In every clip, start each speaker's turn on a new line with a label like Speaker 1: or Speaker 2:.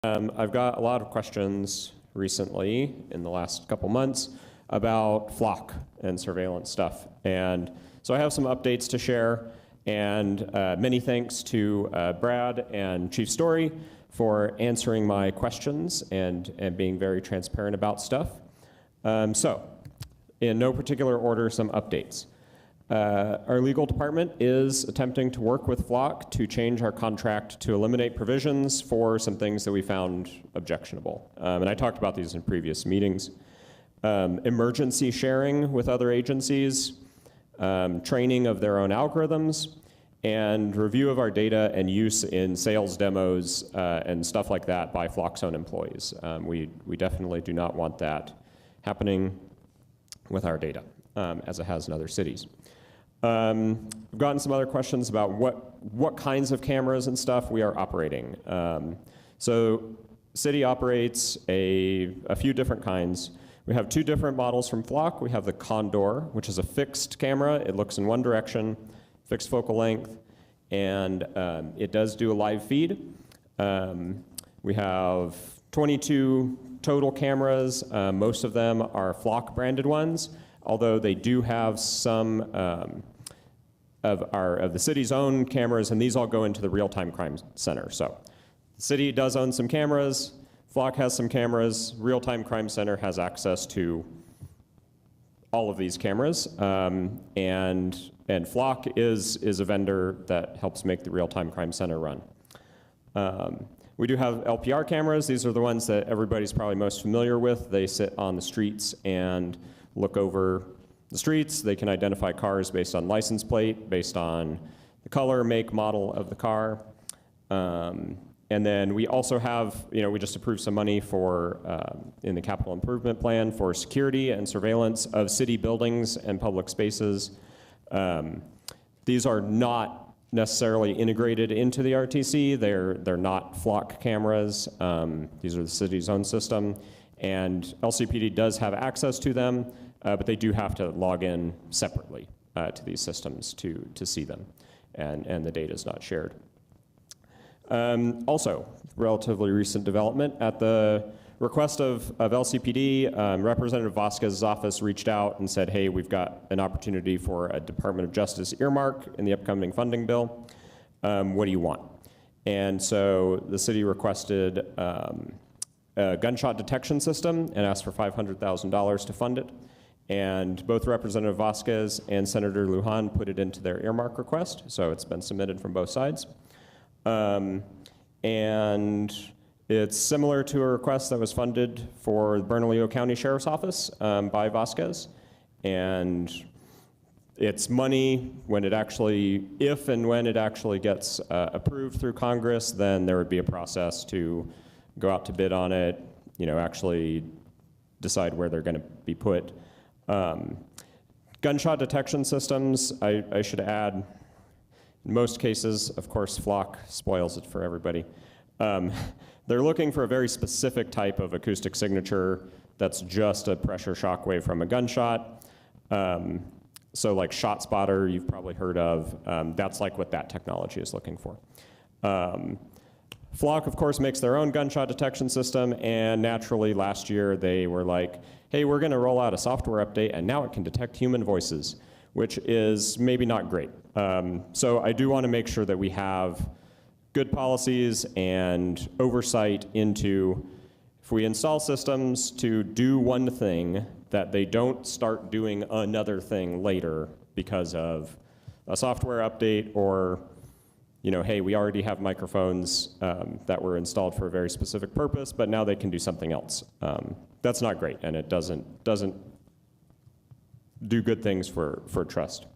Speaker 1: I've got a lot of questions recently in the last couple months about Flock and surveillance stuff. And so I have some updates to share, and many thanks to Brad and Chief Story for answering my questions and being very transparent about stuff. So, in no particular order, some updates. Our legal department is attempting to work with Flock to change our contract to eliminate provisions for some things that we found objectionable. And I talked about these in previous meetings. Emergency sharing with other agencies, training of their own algorithms, and review of our data and use in sales demos and stuff like that by Flock's own employees. We definitely do not want that happening with our data, as it has in other cities. I've gotten some other questions about what kinds of cameras and stuff we are operating. So City operates a few different kinds. We have two different models from Flock. We have the Condor, which is a fixed camera. It looks in one direction, fixed focal length, and it does do a live feed. We have 22 total cameras. Most of them are Flock branded ones, although they do have some of the city's own cameras, and these all go into the real-time crime center. So the city does own some cameras, Flock has some cameras, real-time crime center has access to all of these cameras, and Flock is a vendor that helps make the real-time crime center run. We do have LPR cameras. These are the ones that everybody's probably most familiar with. They sit on the streets and look over the streets. They can identify cars based on license plate, based on the color, make, model of the car. And then we also have, we just approved some money for, in the capital improvement plan for security and surveillance of city buildings and public spaces. These are not necessarily integrated into the RTC. They're not Flock cameras. These are the city's own system. And LCPD does have access to them, but they do have to log in separately to these systems to see them, and the data is not shared. Also, relatively recent development, at the request of LCPD, Representative Vasquez's office reached out and said, hey, we've got an opportunity for a Department of Justice earmark in the upcoming funding bill. What do you want? And so the city requested a gunshot detection system and asked for $500,000 to fund it. And both Representative Vasquez and Senator Lujan put it into their earmark request, so it's been submitted from both sides. And it's similar to a request that was funded for the Bernalillo County Sheriff's Office by Vasquez. And it's money when it actually, if and when it actually gets approved through Congress, then there would be a process to go out to bid on it, actually decide where they're going to be put. Gunshot detection systems, I should add, in most cases, of course, Flock spoils it for everybody. They're looking for a very specific type of acoustic signature that's just a pressure shock wave from a gunshot. So like ShotSpotter, you've probably heard of, that's like what that technology is looking for. Flock, of course, makes their own gunshot detection system, and naturally last year they were like, hey, we're going to roll out a software update, and now it can detect human voices, which is maybe not great. So I do want to make sure that we have good policies and oversight into, if we install systems to do one thing, that they don't start doing another thing later because of a software update or, hey, we already have microphones that were installed for a very specific purpose, but now they can do something else. That's not great, and it doesn't do good things for trust.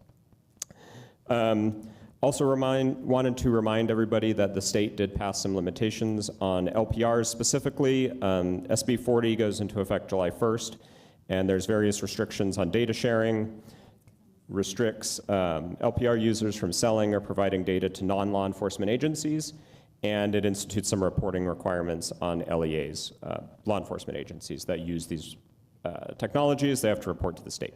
Speaker 1: Also wanted to remind everybody that the state did pass some limitations on LPRs specifically. SB 40 goes into effect July 1st, and there's various restrictions on data sharing, restricts LPR users from selling or providing data to non-law enforcement agencies, and it institutes some reporting requirements on LEAs, law enforcement agencies that use these technologies. They have to report to the state.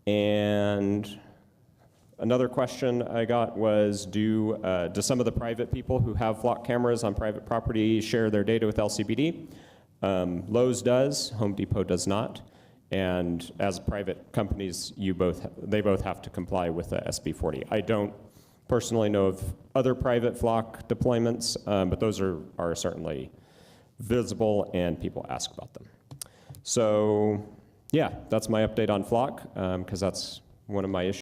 Speaker 1: And Another question I got was, do some of the private people who have flock cameras on private property share their data with LCPD? Lowe's does, Home Depot does not. And as private companies, they both have to comply with the SB 40. I don't personally know of other private flock deployments, but those are certainly visible and people ask about them. So yeah, that's my update on flock, because that's one of my issues.